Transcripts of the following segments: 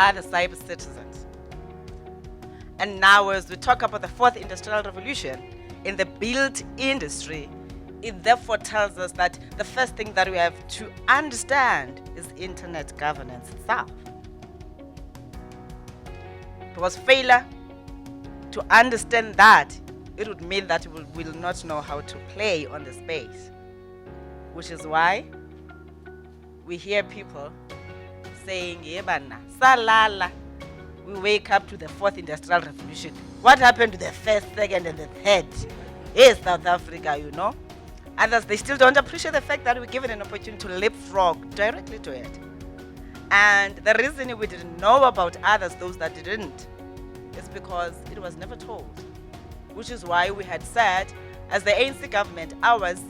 are the cyber citizens. And now as we talk about the fourth industrial revolution in the build industry, it therefore tells us that the first thing that we have to understand is internet governance itself. Because failure to understand that, it would mean that we will not know how to play on the space. Which is why we hear people saying, Yebana, salala. We wake up to the fourth industrial revolution. What happened to the first, second, and the third? Yes, South Africa, you know. Others, they still don't appreciate the fact that we're given an opportunity to leapfrog directly to it. And the reason we didn't know about others, those that didn't, is because it was never told. Which is why we had said, as the ANC government, ours,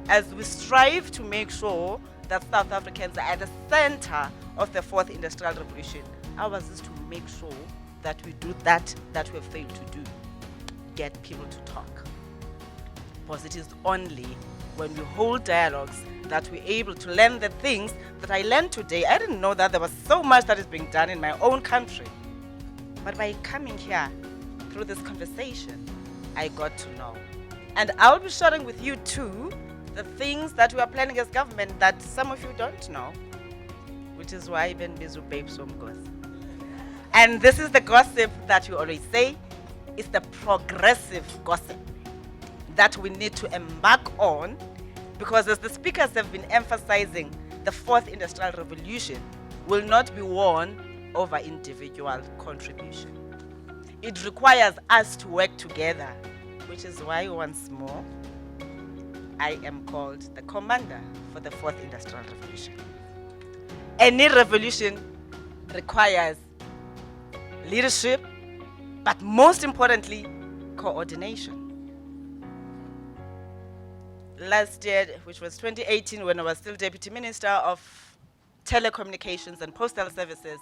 as we strive to make sure that South Africans are at the center of the fourth industrial revolution, ours is to make sure that we do that we have failed to do, get people to talk. Because it is only when we hold dialogues that we're able to learn the things that I learned today. I didn't know that there was so much that is being done in my own country. But by coming here through this conversation, I got to know. And I'll be sharing with you too the things that we are planning as government that some of you don't know, which is why even Bizu babes from gossip. And this is the gossip that you always say, it's the progressive gossip that we need to embark on, because as the speakers have been emphasizing, the fourth industrial revolution will not be won over individual contribution. It requires us to work together, which is why once more, I am called the commander for the fourth industrial revolution. Any revolution requires leadership, but most importantly, coordination. Last year, which was 2018, when I was still Deputy Minister of Telecommunications and Postal Services,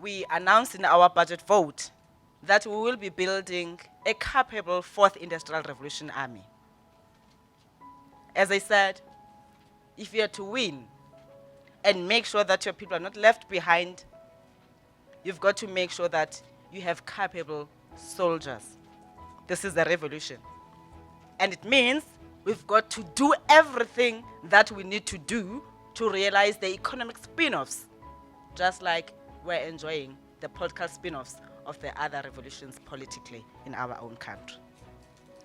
we announced in our budget vote that we will be building a capable fourth industrial revolution army. As I said, if you are to win and make sure that your people are not left behind, you've got to make sure that you have capable soldiers. This is a revolution. And it means we've got to do everything that we need to do to realize the economic spin-offs, just like we're enjoying the political spin-offs of the other revolutions politically in our own country.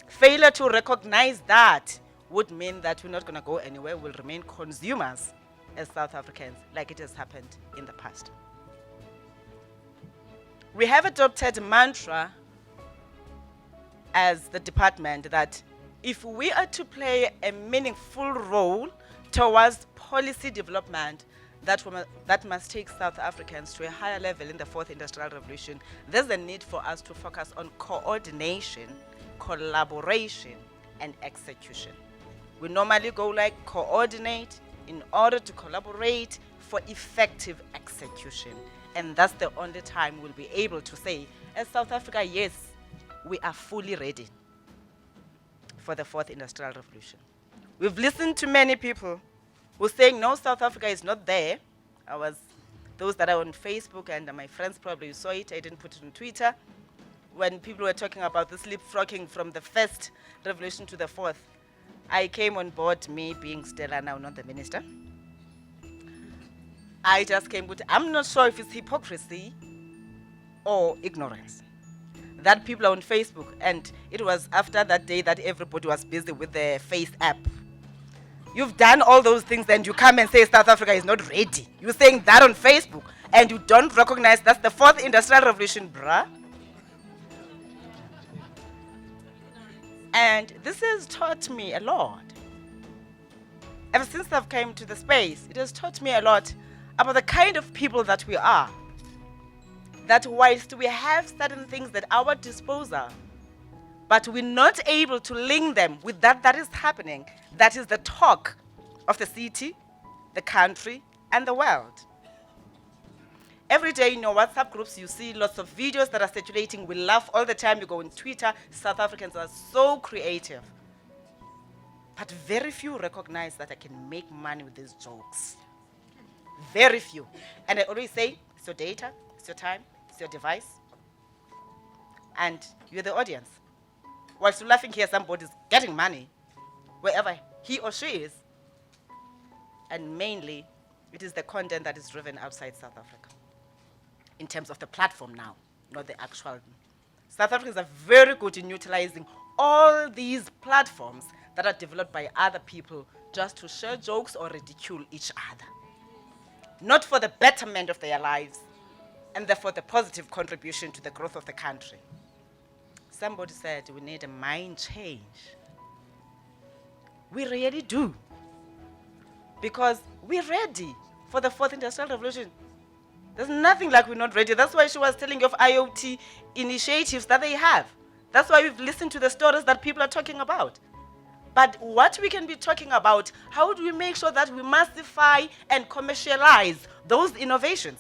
Failure to recognize that would mean that we're not going to go anywhere. We'll remain consumers as South Africans, like it has happened in the past. We have adopted a mantra as the department that if we are to play a meaningful role towards policy development that must take South Africans to a higher level in the fourth industrial revolution, there's a need for us to focus on coordination, collaboration, and execution. We normally go like coordinate in order to collaborate for effective execution. And that's the only time we'll be able to say, as South Africa, yes, we are fully ready for the fourth industrial revolution. We've listened to many people who are saying, no, South Africa is not there. Those that are on Facebook, and my friends probably saw it, I didn't put it on Twitter, when people were talking about this leapfrogging from the first revolution to the fourth. I came on board, me being Stella now, not the minister. I just came with, I'm not sure if it's hypocrisy or ignorance. That people are on Facebook, and it was after that day that everybody was busy with the Face app. You've done all those things, and you come and say South Africa is not ready. You're saying that on Facebook, and you don't recognize that's the fourth industrial revolution, bruh. And this has taught me a lot. Ever since I've come to the space, it has taught me a lot about the kind of people that we are. That whilst we have certain things at our disposal, but we're not able to link them with that is happening, that is the talk of the city, the country, and the world. Every day in your WhatsApp groups, you see lots of videos that are circulating. We laugh all the time. You go on Twitter. South Africans are so creative. But very few recognize that I can make money with these jokes. Very few. And I always say, it's your data, It's your time, it's your device, and you're the audience. Whilst you're laughing here, somebody's getting money, wherever he or she is. And mainly, it is the content that is driven outside South Africa, in terms of the platform now, not the actual. South Africans are very good in utilizing all these platforms that are developed by other people just to share jokes or ridicule each other. Not for the betterment of their lives, and therefore the positive contribution to the growth of the country. Somebody said we need a mind change. We really do. Because we're ready for the fourth industrial revolution. There's nothing like we're not ready. That's why she was telling you of IoT initiatives that they have. That's why we've listened to the stories that people are talking about. But what we can be talking about, how do we make sure that we massify and commercialize those innovations?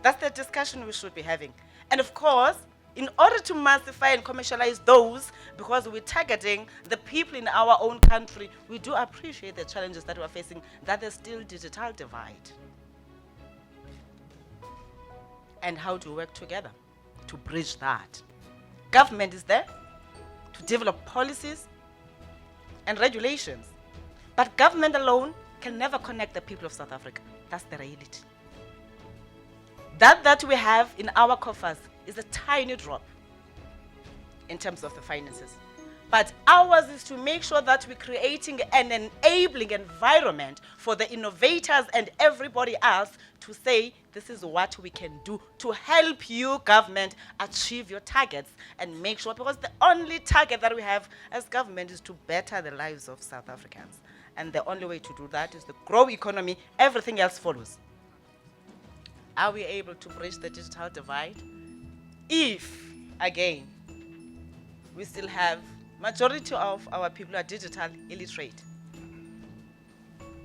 That's the discussion we should be having. And of course, in order to massify and commercialize those, because we're targeting the people in our own country, we do appreciate the challenges that we're facing, that there's still digital divide. And how to work together to bridge that. Government is there to develop policies and regulations. But government alone can never connect the people of South Africa. That's the reality. That we have in our coffers is a tiny drop in terms of the finances. But ours is to make sure that we're creating an enabling environment for the innovators and everybody else to say, this is what we can do to help you, government, achieve your targets and make sure, because the only target that we have as government is to better the lives of South Africans. And the only way to do that is to grow economy, everything else follows. Are we able to bridge the digital divide? If, again, we still have majority of our people are digital illiterate.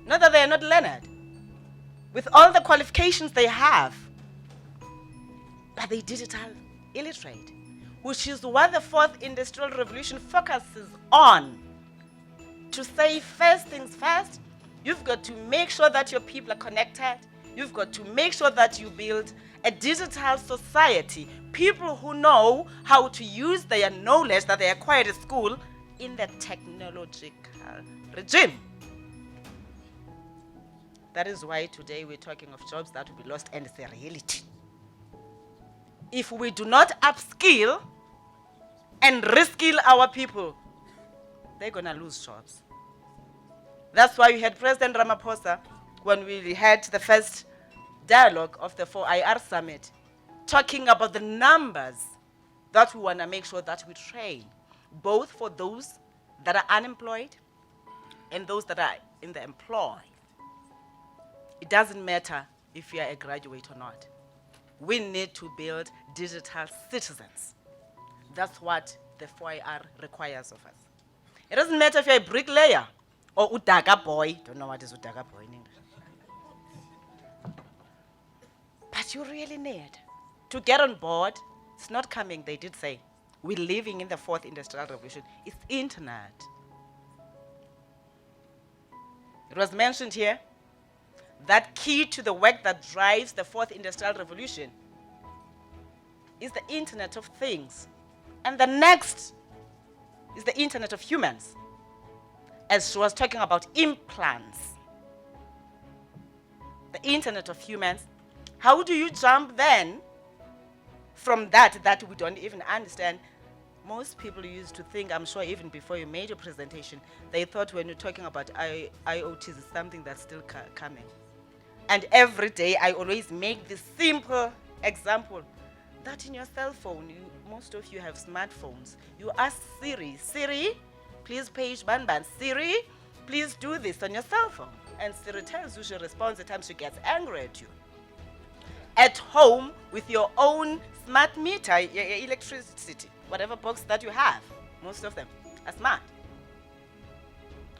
Not that they are not learned, with all the qualifications they have, but they're digital illiterate, which is what the fourth industrial revolution focuses on. To say first things first, you've got to make sure that your people are connected. You've got to make sure that you build a digital society, people who know how to use their knowledge that they acquired at school in the technological regime. That is why today we're talking of jobs that will be lost, and it's a reality. If we do not upskill and reskill our people, they're going to lose jobs. That's why we had President Ramaphosa, when we had the first dialogue of the 4IR Summit, talking about the numbers that we want to make sure that we train, both for those that are unemployed and those that are in the employ. It doesn't matter if you are a graduate or not. We need to build digital citizens. That's what the 4IR requires of us. It doesn't matter if you're a bricklayer or Udaga boy. Don't know what is Udaga boy in English. But you really need to get on board. It's not coming, they did say. We're living in the fourth industrial revolution. It's internet. It was mentioned here that key to the work that drives the fourth industrial revolution is the Internet of Things. And the next is the Internet of Humans. As she was talking about implants. The Internet of Humans. How do you jump then from that we don't even understand? Most people used to think, I'm sure even before you made your presentation, they thought when you're talking about IoT is something that's still coming. And every day I always make this simple example that in your cell phone, most of you have smartphones. You ask Siri, Siri, please page Banban. Siri, please do this on your cell phone. And Siri tells you, she responds at times she gets angry at you. At home, with your own smart meter, your electricity, whatever box that you have, most of them are smart.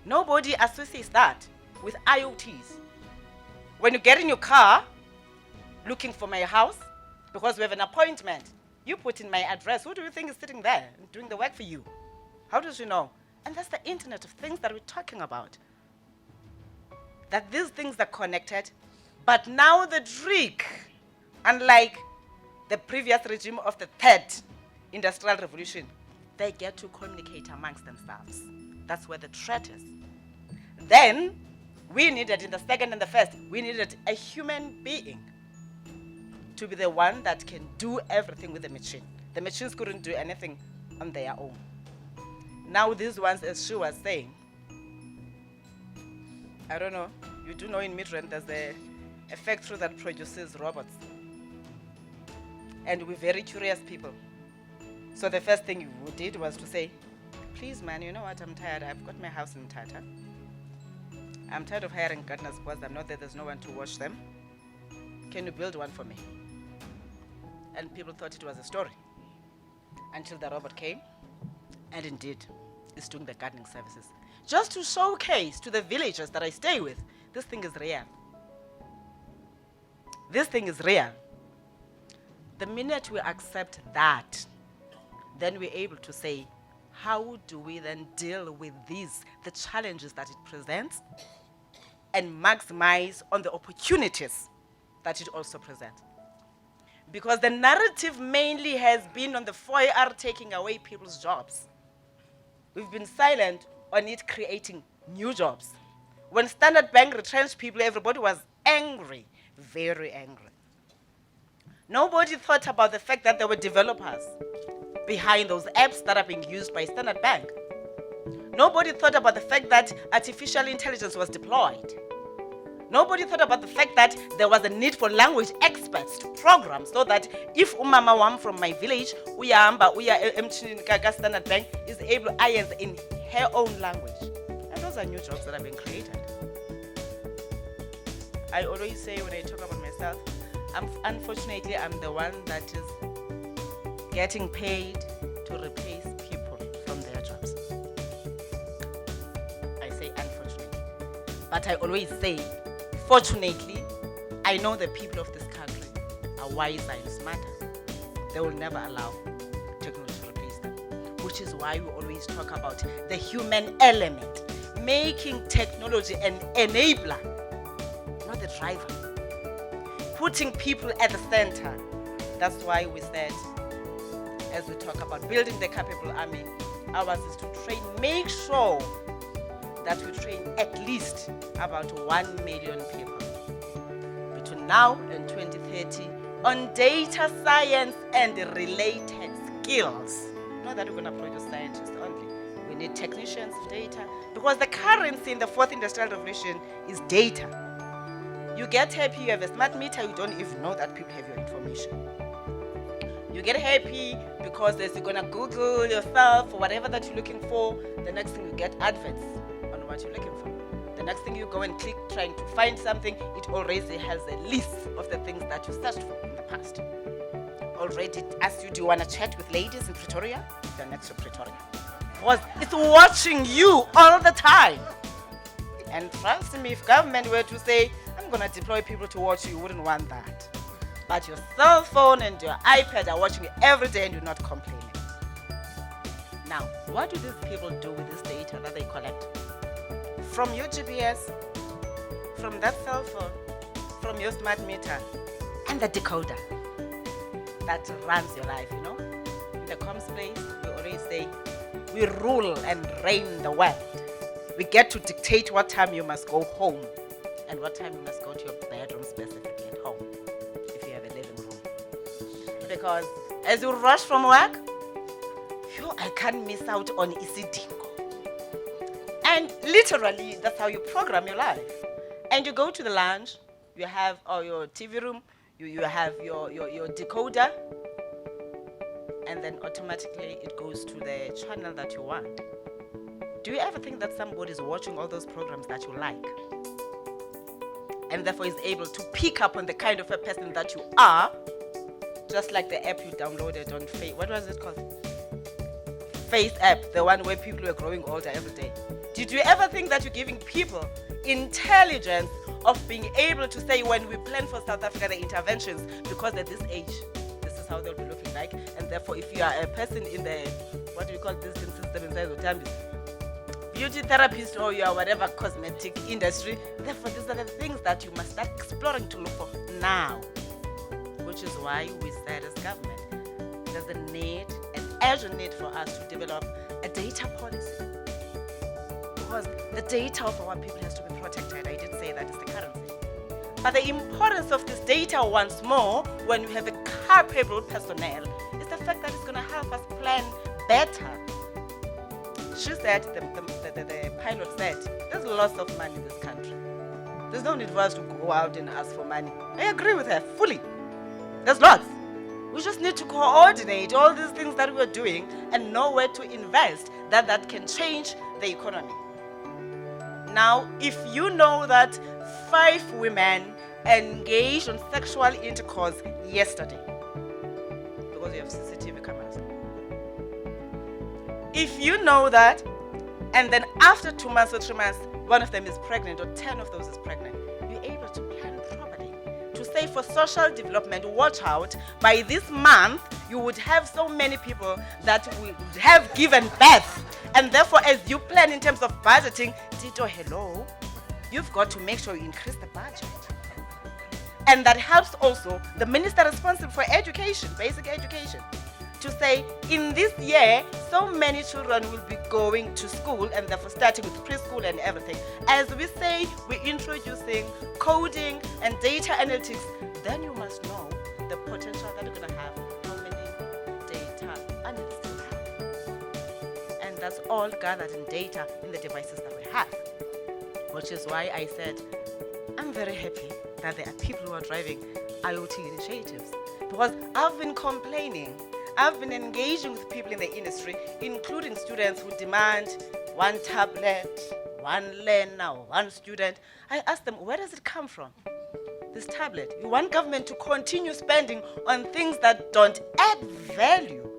Nobody associates that with IoTs. When you get in your car, looking for my house, because we have an appointment, you put in my address. Who do you think is sitting there and doing the work for you? How does you know? And that's the Internet of Things that we're talking about. That these things are connected, but now the trick Unlike the previous regime of the third industrial revolution, they get to communicate amongst themselves. That's where the threat is. Then, we needed, in the second and the first, we needed a human being to be the one that can do everything with the machine. The machines couldn't do anything on their own. Now these ones, as she was saying, I don't know, you do know in Midrand there's a factory that produces robots. And we're very curious people. So the first thing we did was to say, please man, you know what, I'm tired. I've got my house in Tata. I'm tired of hiring gardeners because I know that there's no one to watch them. Can you build one for me? And people thought it was a story. Until the robot came, and indeed, is doing the gardening services. Just to showcase to the villagers that I stay with, this thing is real. This thing is real. The minute we accept that, then we're able to say, how do we then deal with the challenges that it presents, and maximize on the opportunities that it also presents? Because the narrative mainly has been on the 4AR taking away people's jobs. We've been silent on it creating new jobs. When Standard Bank retrenched people, everybody was angry, very angry. Nobody thought about the fact that there were developers behind those apps that are being used by Standard Bank. Nobody thought about the fact that artificial intelligence was deployed. Nobody thought about the fact that there was a need for language experts to program so that if umama wam from my village, uya Standard Bank, is able to answer in her own language. And those are new jobs that are being created. I always say when I talk about myself, unfortunately, I'm the one that is getting paid to replace people from their jobs. I say unfortunately. But I always say, fortunately, I know the people of this country are wiser and smarter. They will never allow technology to replace them. Which is why we always talk about the human element, making technology an enabler, not the driver. Putting people at the center. That's why we said, as we talk about building the capable army, ours is to train, make sure that we train at least about 1 million people between now and 2030 on data science and related skills. Not that we're going to produce scientists only. We need technicians, data, because the currency in the fourth industrial revolution is data. You get happy, you have a smart meter, you don't even know that people have your information. You get happy because as you're going to Google yourself for whatever that you're looking for, the next thing you get adverts on what you're looking for. The next thing you go and click trying to find something, it already has a list of the things that you searched for in the past. Already it asks you, do you want to chat with ladies in Pretoria? You're next to Pretoria. Because it's watching you all the time. And trust me, if government were to say, I'm going to deploy people to watch you, you wouldn't want that. But your cell phone and your iPad are watching you every day and you're not complaining. Now, what do these people do with this data that they collect? From your GPS, from that cell phone, from your smart meter, and the decoder that runs your life, you know? In the comms place, we always say, we rule and reign the world. We get to dictate what time you must go home and what time you must go to your bedroom specifically at home, if you have a living room. Because as you rush from work, I can't miss out on isidingo. And literally, that's how you program your life. And you go to the lounge, you have your TV room, you have your decoder, and then automatically it goes to the channel that you want. Do you ever think that somebody's watching all those programs that you like? And therefore is able to pick up on the kind of a person that you are, just like the app you downloaded on what was it called? Face app, the one where people were growing older every day. Did you ever think that you're giving people intelligence of being able to say, when we plan for South Africa the interventions, because at this age, this is how they'll be looking like, and therefore if you are a person in the, what do you call this system inside the time, beauty therapist or you are whatever cosmetic industry, therefore these are the things that you must start exploring to look for now, which which is why we said as government, there's a need, an urgent need for us to develop a data policy. Because the data of our people has to be protected. I did say that is the currency. But the importance of this data once more, when you have a capable personnel, is the fact that it's going to help us plan better. She said, the pilot said, there's lots of money in this country. There's no need for us to go out and ask for money. I agree with her fully. There's lots. We just need to coordinate all these things that we're doing and know where to invest that can change the economy. Now, if you know that 5 women engaged in sexual intercourse yesterday, because you have CCTV cameras. If you know that, and then after 2 months or 3 months, one of them is pregnant or 10 of those is pregnant, you're able to plan properly. To say for social development, watch out, by this month, you would have so many people that would have given birth. And therefore, as you plan in terms of budgeting, Tito, hello, you've got to make sure you increase the budget. And that helps also the minister responsible for education, basic education, to say, in this year, so many children will be going to school, and therefore starting with preschool and everything. As we say, we're introducing coding and data analytics, then you must know the potential that you're going to have, how many data analysts you have. And that's all gathered in data in the devices that we have. Which is why I said, I'm very happy that there are people who are driving IoT initiatives. Because I've been complaining, I've been engaging with people in the industry, including students who demand 1 tablet, 1 learner, 1 student. I ask them, where does it come from? This tablet. You want government to continue spending on things that don't add value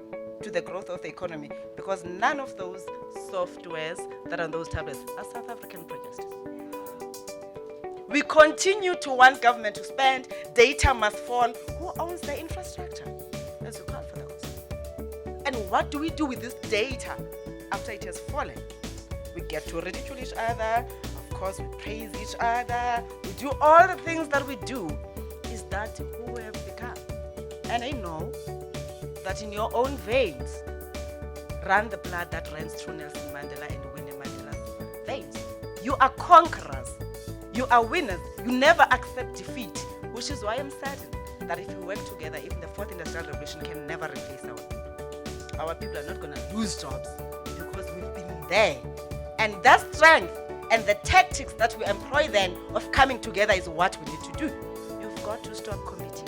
to the growth of the economy, because none of those softwares that are on those tablets are South African produced. We continue to want government to spend, data must fall. Who owns the infrastructure? Let's look out for those. And what do we do with this data after it has fallen? We get to ridicule each other, of course we praise each other, we do all the things that we do. Is that who we have become? And I know that in your own veins run the blood that runs through Nelson Mandela and Winnie Mandela's veins. You are conquerors. You are winners. You never accept defeat, which is why I'm certain that if we work together, even the 4th Industrial Revolution can never replace our people. Our people are not going to lose jobs because we've been there. And that strength and the tactics that we employ then of coming together is what we need to do. You've got to stop competing